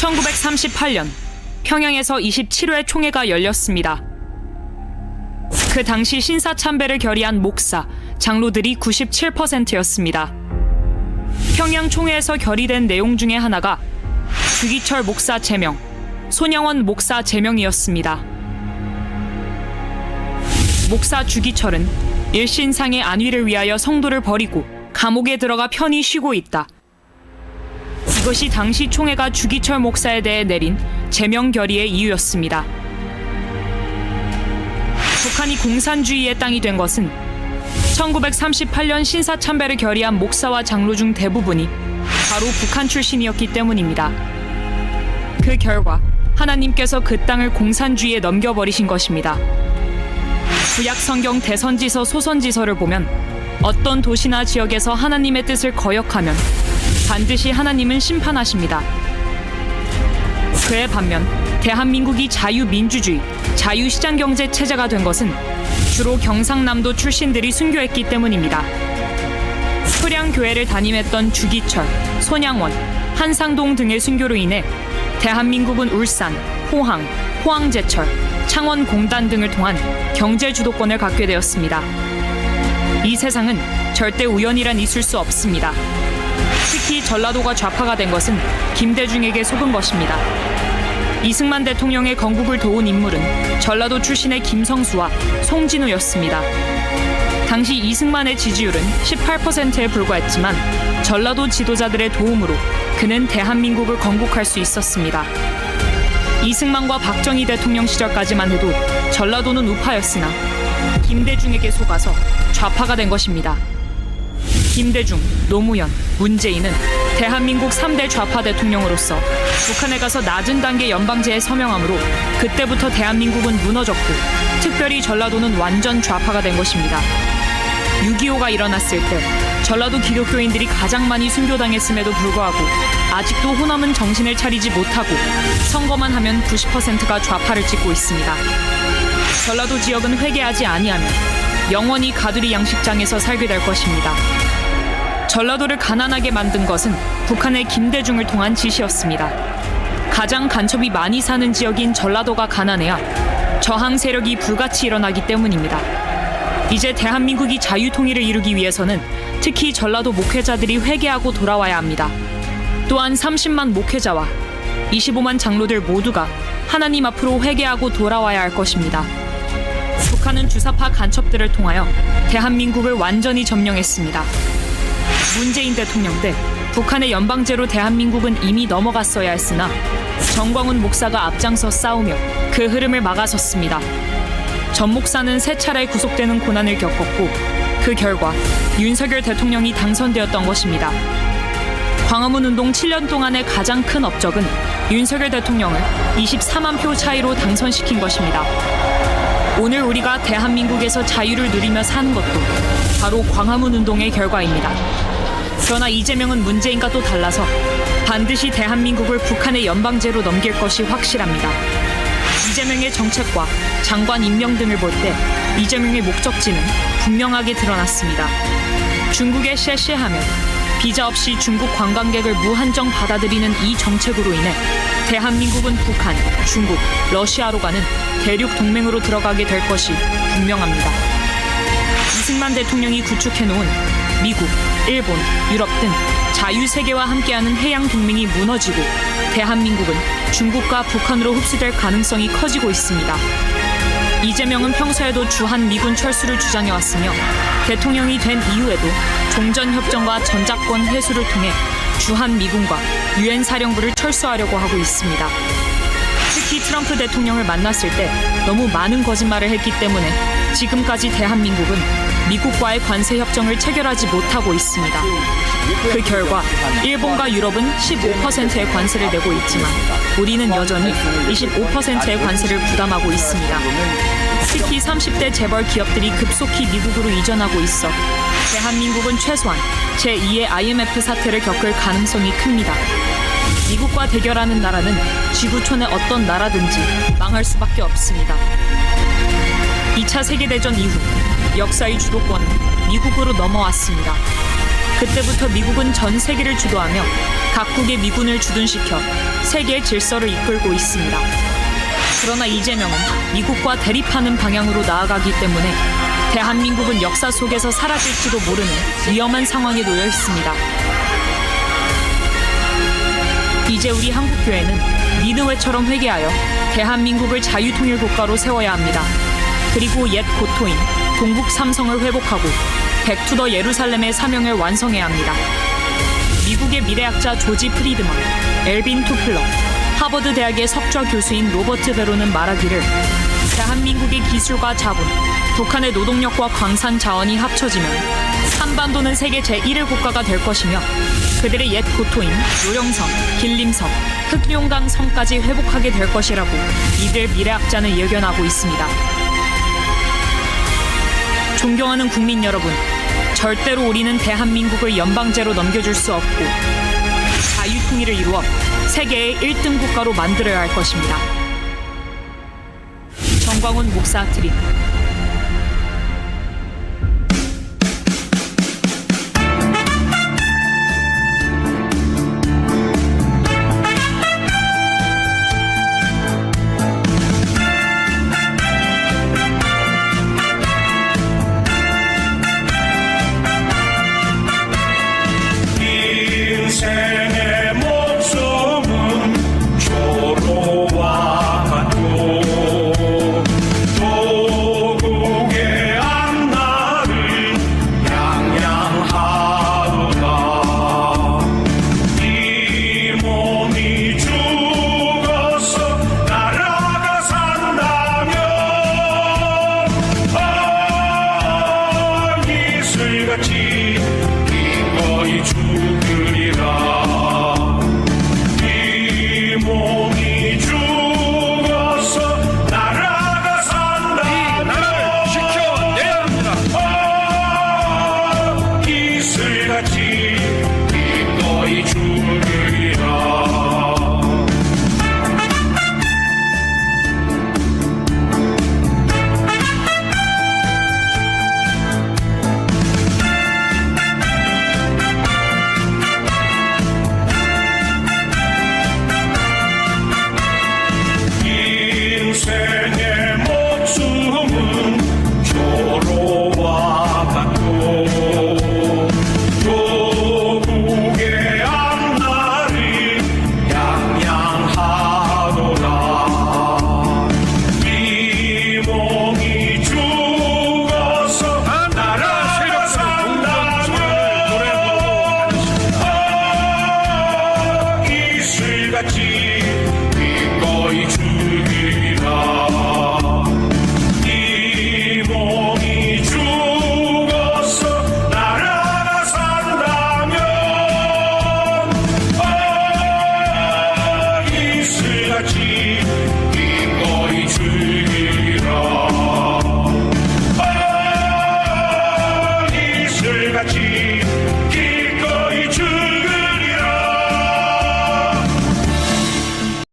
1938년 평양에서 27회 총회가 열렸습니다. 그 당시 신사참배를 결의한 목사, 장로들이 97%였습니다. 평양 총회에서 결의된 내용 중에 하나가 주기철 목사 제명, 손영원 목사 제명이었습니다. 목사 주기철은 일신상의 안위를 위하여 성도를 버리고 감옥에 들어가 편히 쉬고 있다. 이것이 당시 총회가 주기철 목사에 대해 내린 제명 결의의 이유였습니다. 북한이 공산주의의 땅이 된 것은 1938년 신사참배를 결의한 목사와 장로 중 대부분이 바로 북한 출신이었기 때문입니다. 그 결과 하나님께서 그 땅을 공산주의에 넘겨버리신 것입니다. 구약 성경 대선지서 소선지서를 보면 어떤 도시나 지역에서 하나님의 뜻을 거역하면 반드시 하나님은 심판하십니다. 그에 반면 대한민국이 자유민주주의, 자유시장경제 체제가 된 것은 주로 경상남도 출신들이 순교했기 때문입니다. 소량교회를 담임했던 주기철, 손양원, 한상동 등의 순교로 인해 대한민국은 울산, 포항, 포항제철, 창원공단 등을 통한 경제 주도권을 갖게 되었습니다. 이 세상은 절대 우연이란 있을 수 없습니다. 특히 전라도가 좌파가 된 것은 김대중에게 속은 것입니다. 이승만 대통령의 건국을 도운 인물은 전라도 출신의 김성수와 송진우였습니다. 당시 이승만의 지지율은 18%에 불과했지만 전라도 지도자들의 도움으로 그는 대한민국을 건국할 수 있었습니다. 이승만과 박정희 대통령 시절까지만 해도 전라도는 우파였으나 김대중에게 속아서 좌파가 된 것입니다. 김대중, 노무현, 문재인은 대한민국 3대 좌파 대통령으로서 북한에 가서 낮은 단계 연방제에 서명하므로 그때부터 대한민국은 무너졌고 특별히 전라도는 완전 좌파가 된 것입니다. 6.25가 일어났을 때 전라도 기독교인들이 가장 많이 순교당했음에도 불구하고 아직도 호남은 정신을 차리지 못하고 선거만 하면 90%가 좌파를 찍고 있습니다. 전라도 지역은 회개하지 아니하면 영원히 가두리 양식장에서 살게 될 것입니다. 전라도를 가난하게 만든 것은 북한의 김대중을 통한 지시였습니다. 가장 간첩이 많이 사는 지역인 전라도가 가난해야 저항 세력이 불같이 일어나기 때문입니다. 이제 대한민국이 자유통일을 이루기 위해서는 특히 전라도 목회자들이 회개하고 돌아와야 합니다. 또한 30만 목회자와 25만 장로들 모두가 하나님 앞으로 회개하고 돌아와야 할 것입니다. 북한은 주사파 간첩들을 통하여 대한민국을 완전히 점령했습니다. 문재인 대통령 때 북한의 연방제로 대한민국은 이미 넘어갔어야 했으나 정광훈 목사가 앞장서 싸우며 그 흐름을 막아섰습니다. 전 목사는 3차례 구속되는 고난을 겪었고 그 결과 윤석열 대통령이 당선되었던 것입니다. 광화문 운동 7년 동안의 가장 큰 업적은 윤석열 대통령을 24만 표 차이로 당선시킨 것입니다. 오늘 우리가 대한민국에서 자유를 누리며 사는 것도 바로 광화문 운동의 결과입니다. 그러나 이재명은 문재인과 또 달라서 반드시 대한민국을 북한의 연방제로 넘길 것이 확실합니다. 이재명의 정책과 장관 임명 등을 볼 때 이재명의 목적지는 분명하게 드러났습니다. 중국에 셰셰하면 비자 없이 중국 관광객을 무한정 받아들이는 이 정책으로 인해 대한민국은 북한, 중국, 러시아로 가는 대륙 동맹으로 들어가게 될 것이 분명합니다. 이승만 대통령이 구축해놓은 미국, 일본, 유럽 등 자유세계와 함께하는 해양 동맹이 무너지고 대한민국은 중국과 북한으로 흡수될 가능성이 커지고 있습니다. 이재명은 평소에도 주한 미군 철수를 주장해왔으며 대통령이 된 이후에도 종전협정과 전작권 회수를 통해 주한 미군과 유엔 사령부를 철수하려고 하고 있습니다. 특히 트럼프 대통령을 만났을 때 너무 많은 거짓말을 했기 때문에 지금까지 대한민국은 미국과의 관세 협정을 체결하지 못하고 있습니다. 그 결과 일본과 유럽은 15%의 관세를 내고 있지만 우리는 여전히 25%의 관세를 부담하고 있습니다. 특히 30대 재벌 기업들이 급속히 미국으로 이전하고 있어 대한민국은 최소한 제2의 IMF 사태를 겪을 가능성이 큽니다. 미국과 대결하는 나라는 지구촌의 어떤 나라든지 망할 수밖에 없습니다. 2차 세계대전 이후 역사의 주도권은 미국으로 넘어왔습니다. 그때부터 미국은 전 세계를 주도하며 각국의 미군을 주둔시켜 세계의 질서를 이끌고 있습니다. 그러나 이재명은 미국과 대립하는 방향으로 나아가기 때문에 대한민국은 역사 속에서 사라질지도 모르는 위험한 상황에 놓여 있습니다. 이제 우리 한국교회는 니느웨처럼 회개하여 대한민국을 자유통일국가로 세워야 합니다. 그리고 옛 고토인 동북 삼성을 회복하고 백투더 예루살렘의 사명을 완성해야 합니다. 미국의 미래학자 조지 프리드먼, 엘빈 토플러, 하버드 대학의 석좌 교수인 로버트 베로는 말하기를 대한민국의 기술과 자본, 북한의 노동력과 광산 자원이 합쳐지면 한반도는 세계 제1의 국가가 될 것이며 그들의 옛 고토인 요령성, 길림성, 흑룡강 성까지 회복하게 될 것이라고 이들 미래학자는 예견하고 있습니다. 존경하는 국민 여러분, 절대로 우리는 대한민국을 연방제로 넘겨줄 수 없고 자유통일을 이루어 세계의 1등 국가로 만들어야 할 것입니다. 정광훈 목사 드림. 인생의 목숨은 조로와 같고 도국의 앞날을 양양하도다. 이 몸이 죽어서 나라가 산다면 이슬같이 기꺼이 죽으리라. 이 몸이 죽어서 나라가 산다면 나라를 지켜내야 합니다. 이슬같이